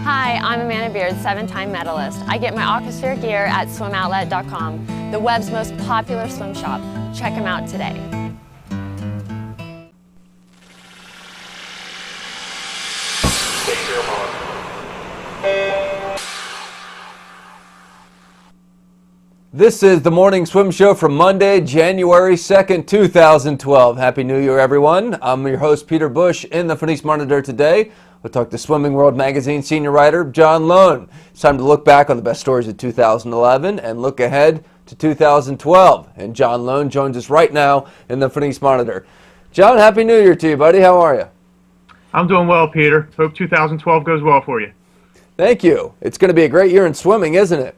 Hi, I'm Amanda Beard, 7-time medalist. I get my Aquasphere gear at swimoutlet.com, the web's most popular swim shop. Check them out today. This is the Morning Swim Show for Monday, January 2nd, 2012. Happy New Year, everyone. I'm your host, Peter Bush, in the Phoenix Monitor today. We'll talk to Swimming World Magazine senior writer John Lohn. It's time to look back on the best stories of 2011 and look ahead to 2012. And John Lohn joins us right now in the Phoenix Monitor. John, Happy New Year to you, buddy. How are you? I'm doing well, Peter. Hope 2012 goes well for you. Thank you. It's going to be a great year in swimming, isn't it?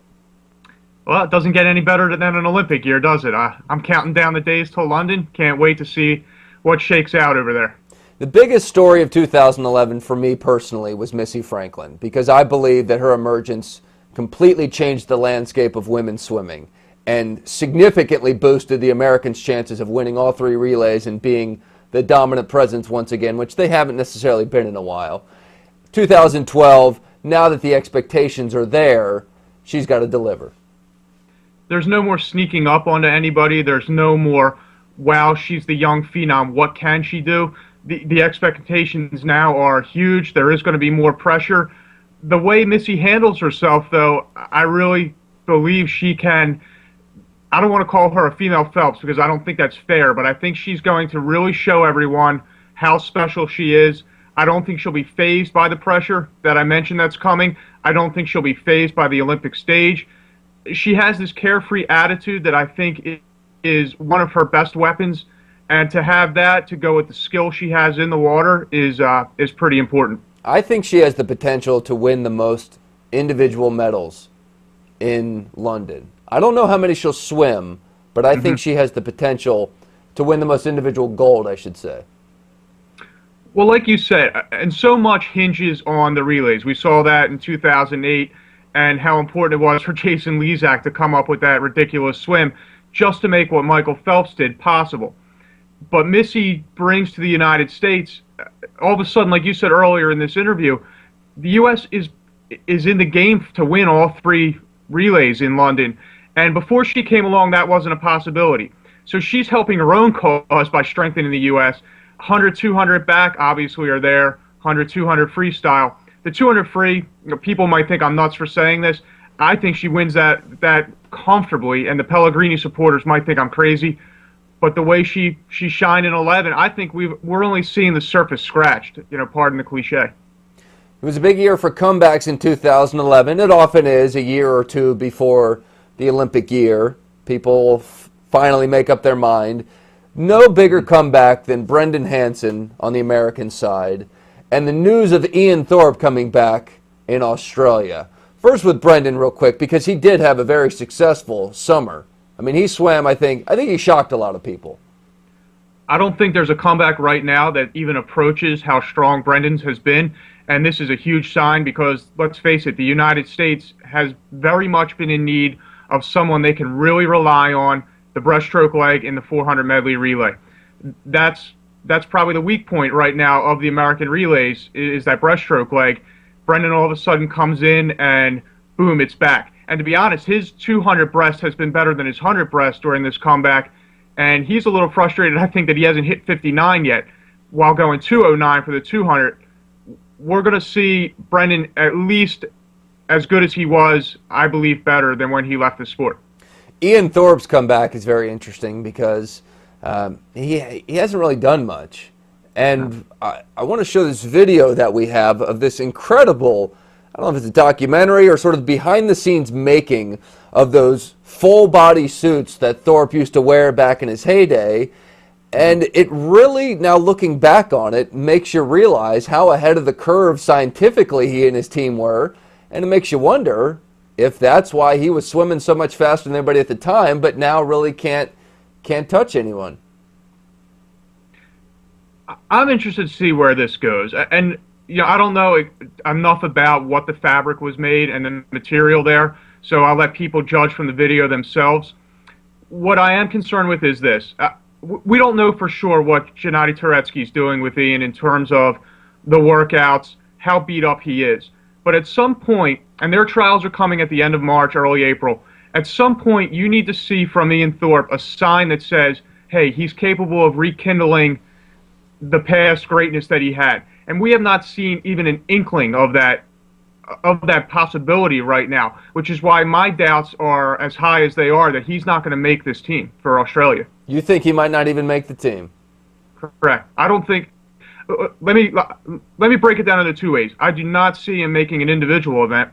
Well, it doesn't get any better than an Olympic year, does it? I'm counting down the days till London. Can't wait to see what shakes out over there. The biggest story of 2011 for me personally was Missy Franklin, because I believe that her emergence completely changed the landscape of women's swimming and significantly boosted the Americans' chances of winning all three relays and being the dominant presence once again, which they haven't necessarily been in a while. 2012, now that the expectations are there, she's got to deliver. There's no more sneaking up onto anybody. There's no more, wow, she's the young phenom. What can she do? The expectations now are huge. There is going to be more pressure. The way Missy handles herself, though, I really believe she can. I don't want to call her a female Phelps because I don't think that's fair, but I think she's going to really show everyone how special she is. I don't think she'll be fazed by the pressure that I mentioned that's coming. I don't think she'll be fazed by the Olympic stage. She has this carefree attitude that I think is one of her best weapons, and to have that, to go with the skill she has in the water, is pretty important. I think she has the potential to win the most individual medals in London. I don't know how many she'll swim, but I think she has the potential to win the most individual gold, I should say. Well, like you said, and so much hinges on the relays. We saw that in 2008. And how important it was for Jason Lezak to come up with that ridiculous swim just to make what Michael Phelps did possible. But Missy brings to the United States, all of a sudden, like you said earlier in this interview, the U.S. is in the game to win all three relays in London. And before she came along, that wasn't a possibility. So she's helping her own cause by strengthening the U.S. 100, 200 back, obviously, are there. 100, 200 freestyle. The 200 free, people might think I'm nuts for saying this. I think she wins that comfortably, and the Pellegrini supporters might think I'm crazy. But the way she shined in 11, I think we're only seeing the surface scratched. Pardon the cliche. It was a big year for comebacks in 2011. It often is a year or two before the Olympic year. People finally make up their mind. No bigger comeback than Brendan Hansen on the American side. And the news of Ian Thorpe coming back in Australia. First with Brendan real quick, because he did have a very successful summer. I mean, he swam, I think he shocked a lot of people. I don't think there's a comeback right now that even approaches how strong Brendan's has been. And this is a huge sign because, let's face it, the United States has very much been in need of someone they can really rely on, the breaststroke leg in the 400 medley relay. That's probably the weak point right now of the American relays, is that breaststroke leg. Brendan all of a sudden comes in and boom, it's back. And to be honest, his 200 breast has been better than his 100 breast during this comeback. And he's a little frustrated, I think, that he hasn't hit 59 yet while going 209 for the 200. We're going to see Brendan at least as good as he was, I believe better than when he left the sport. Ian Thorpe's comeback is very interesting because he hasn't really done much. And I want to show this video that we have of this incredible, I don't know if it's a documentary or sort of behind-the-scenes making of those full-body suits that Thorpe used to wear back in his heyday. And it really, now looking back on it, makes you realize how ahead of the curve scientifically he and his team were. And it makes you wonder if that's why he was swimming so much faster than anybody at the time, but now really can't touch anyone. I'm interested to see where this goes. And I don't know enough about what the fabric was made and the material there, so I'll let people judge from the video themselves. What I am concerned with is this. We don't know for sure what Gennady Turetsky's doing with Ian in terms of the workouts, how beat up he is. But at some point, and their trials are coming at the end of March, early April, at some point you need to see from Ian Thorpe a sign that says, hey, he's capable of rekindling the past greatness that he had. And we have not seen even an inkling of that possibility right now, which is why my doubts are as high as they are that he's not going to make this team for Australia. You think he might not even make the team? Correct. I don't think. Let me break it down into two ways. I do not see him making an individual event.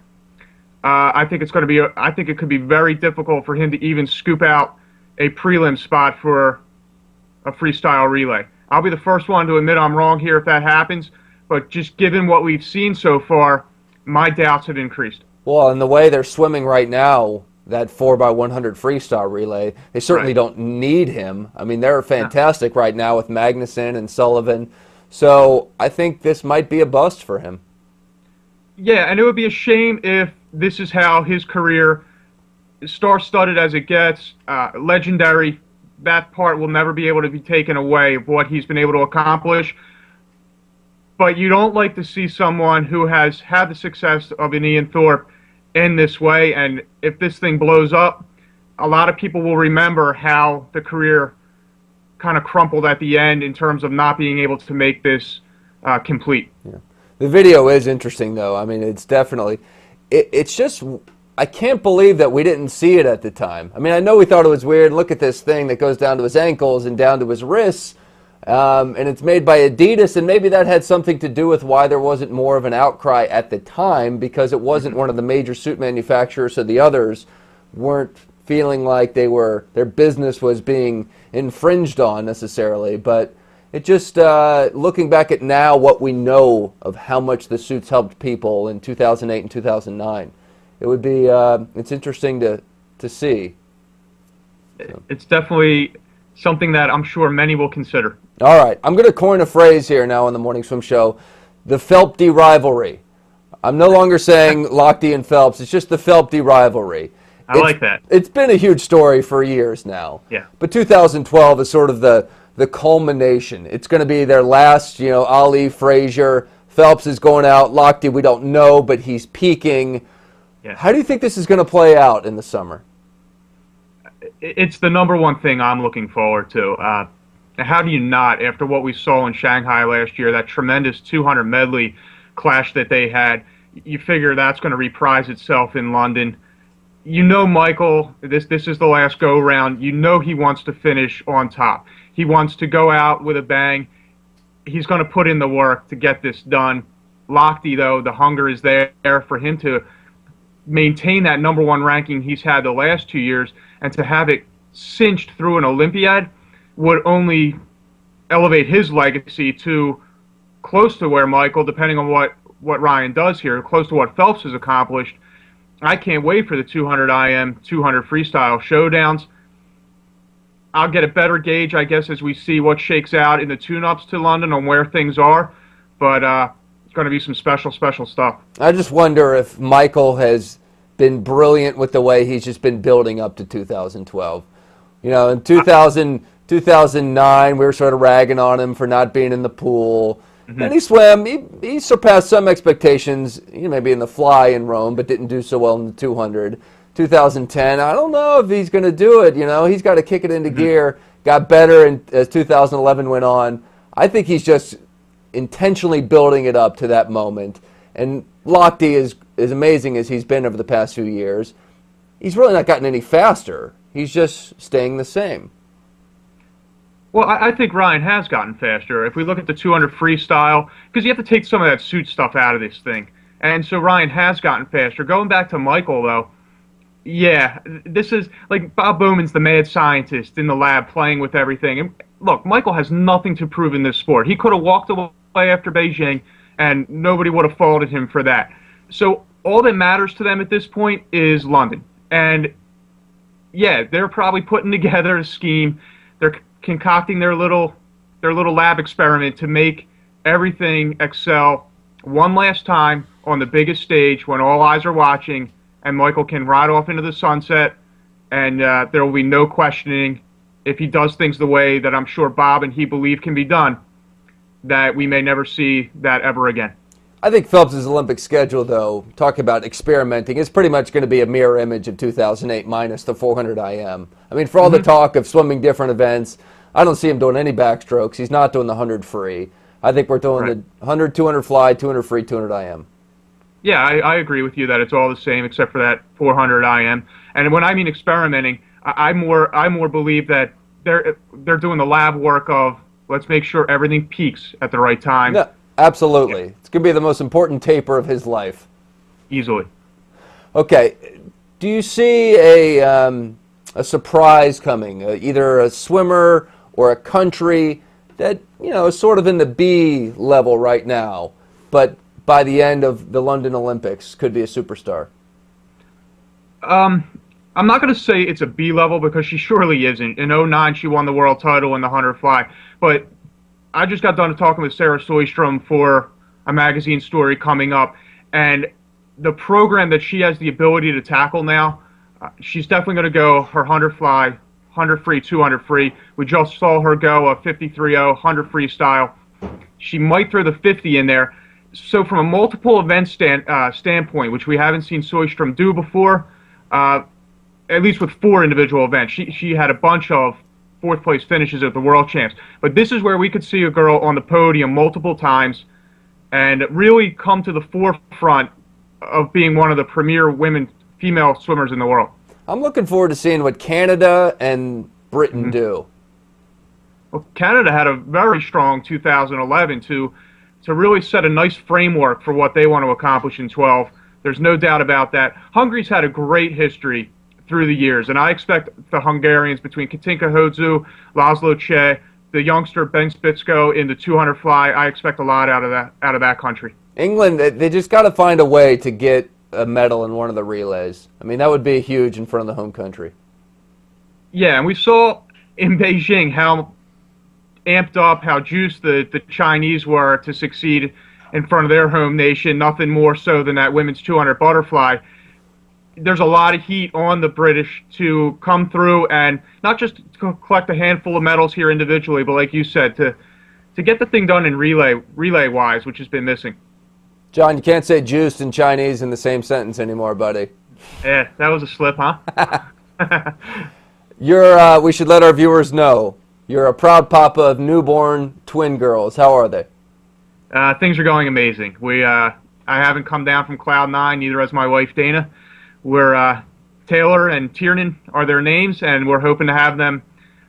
I think it's going to be. I think it could be very difficult for him to even scoop out a prelim spot for a freestyle relay. I'll be the first one to admit I'm wrong here if that happens. But just given what we've seen so far, my doubts have increased. Well, and the way they're swimming right now, that 4x100 freestyle relay, they certainly don't need him. I mean, they're fantastic right now with Magnuson and Sullivan. So I think this might be a bust for him. Yeah, and it would be a shame if this is how his career, star-studded as it gets, legendary, that part will never be able to be taken away of what he's been able to accomplish. But you don't like to see someone who has had the success of an Ian Thorpe in this way, and if this thing blows up, a lot of people will remember how the career kind of crumpled at the end in terms of not being able to make this complete. Yeah. The video is interesting, though. I mean, it's definitely, it's just, I can't believe that we didn't see it at the time. I mean, I know we thought it was weird. Look at this thing that goes down to his ankles and down to his wrists. And it's made by Adidas, and maybe that had something to do with why there wasn't more of an outcry at the time, because it wasn't one of the major suit manufacturers, so the others weren't feeling like their business was being infringed on necessarily. But it just, looking back at now what we know of how much the suits helped people in 2008 and 2009, it would be, it's interesting to see. So. It's definitely something that I'm sure many will consider. All right, I'm going to coin a phrase here now on the Morning Swim Show, the Phelps-D rivalry. I'm no longer saying Lochte and Phelps, it's just the Phelps-D rivalry. I like that. It's been a huge story for years now. Yeah. But 2012 is sort of the culmination. It's going to be their last, Ali, Frazier, Phelps is going out, Lochte we don't know, but he's peaking. Yeah. How do you think this is going to play out in the summer? It's the number one thing I'm looking forward to. How do you not, after what we saw in Shanghai last year, that tremendous 200 medley clash that they had, you figure that's going to reprise itself in London. You know Michael, this is the last go-round. You know he wants to finish on top. He wants to go out with a bang. He's going to put in the work to get this done. Lochte, though, the hunger is there for him to maintain that number one ranking he's had the last 2 years, and to have it cinched through an Olympiad would only elevate his legacy to close to where Michael, depending on what Ryan does here, close to what Phelps has accomplished. I can't wait for the 200 IM, 200 freestyle showdowns. I'll get a better gauge, I guess, as we see what shakes out in the tune-ups to London on where things are. But it's going to be some special, special stuff. I just wonder if Michael has been brilliant with the way he's just been building up to 2012. In 2009, we were sort of ragging on him for not being in the pool. Mm-hmm. And he swam. He surpassed some expectations, maybe in the fly in Rome, but didn't do so well in the 200. 2010, I don't know if he's going to do it. He's got to kick it into gear. Got better as 2011 went on. I think he's just intentionally building it up to that moment. And Lochte is amazing as he's been over the past few years. He's really not gotten any faster. He's just staying the same. Well, I think Ryan has gotten faster. If we look at the 200 freestyle, because you have to take some of that suit stuff out of this thing. And so Ryan has gotten faster. Going back to Michael, though, yeah, this is like Bob Bowman's the mad scientist in the lab playing with everything. And look, Michael has nothing to prove in this sport. He could have walked away after Beijing, and nobody would have faulted him for that. So all that matters to them at this point is London. And yeah, they're probably putting together a scheme. They're concocting their little lab experiment to make everything excel one last time on the biggest stage when all eyes are watching, and Michael can ride off into the sunset, and there will be no questioning if he does things the way that I'm sure Bob and he believe can be done, that we may never see that ever again. I think Phelps' Olympic schedule, though, talk about experimenting, is pretty much going to be a mirror image of 2008 minus the 400 IM. I mean, for all the talk of swimming different events, I don't see him doing any backstrokes. He's not doing the 100 free. I think we're doing the 100, 200 fly, 200 free, 200 IM. Yeah, I agree with you that it's all the same except for that 400 IM. And when I mean experimenting, I more believe that they're doing the lab work of let's make sure everything peaks at the right time. Yeah, absolutely. Yeah. It's going to be the most important taper of his life. Easily. Okay. Do you see a surprise coming, either a swimmer or a country that, you know, is sort of in the B level right now, but by the end of the London Olympics could be a superstar? I'm not going to say it's a B level because she surely isn't. In 2009, she won the world title in the 100 fly. But I just got done talking with Sarah Sjöström for a magazine story coming up. And the program that she has the ability to tackle now, she's definitely going to go her 100 fly, 100 free, 200 free. We just saw her go a 53.0, 100 freestyle. She might throw the 50 in there. So from a multiple event standpoint, which we haven't seen Sjöström do before, at least with 4 individual events. She had a bunch of 4th place finishes at the World Champs. But this is where we could see a girl on the podium multiple times and really come to the forefront of being one of the premier female swimmers in the world. I'm looking forward to seeing what Canada and Britain do. Well, Canada had a very strong 2011 to really set a nice framework for what they want to accomplish in 12. There's no doubt about that. Hungary's had a great history through the years, and I expect the Hungarians, between Katinka Hodzsó, Laszlo Cseh, the youngster Ben Spitzko in the 200 fly, I expect a lot out of that country. England, they just got to find a way to get a medal in one of the relays. I mean, that would be huge in front of the home country. Yeah, and we saw in Beijing how amped up, how juiced the Chinese were to succeed in front of their home nation, nothing more so than that women's 200 butterfly. There's a lot of heat on the British to come through and not just to collect a handful of medals here individually, but like you said, to get the thing done in relay-wise, which has been missing. John, you can't say juiced and Chinese in the same sentence anymore, buddy. Yeah, that was a slip, huh? We should let our viewers know, you're a proud papa of newborn twin girls. How are they? Things are going amazing. I haven't come down from cloud 9, neither has my wife Dana. We're Taylor and Tiernan are their names, and we're hoping to have them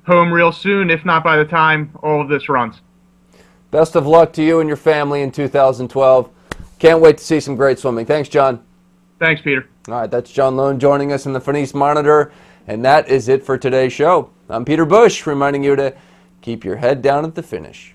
home real soon, if not by the time all of this runs. Best of luck to you and your family in 2012. Can't wait to see some great swimming. Thanks, John. Thanks, Peter. All right, that's John Lohn joining us in the Finis Monitor, and that is it for today's show. I'm Peter Bush, reminding you to keep your head down at the finish.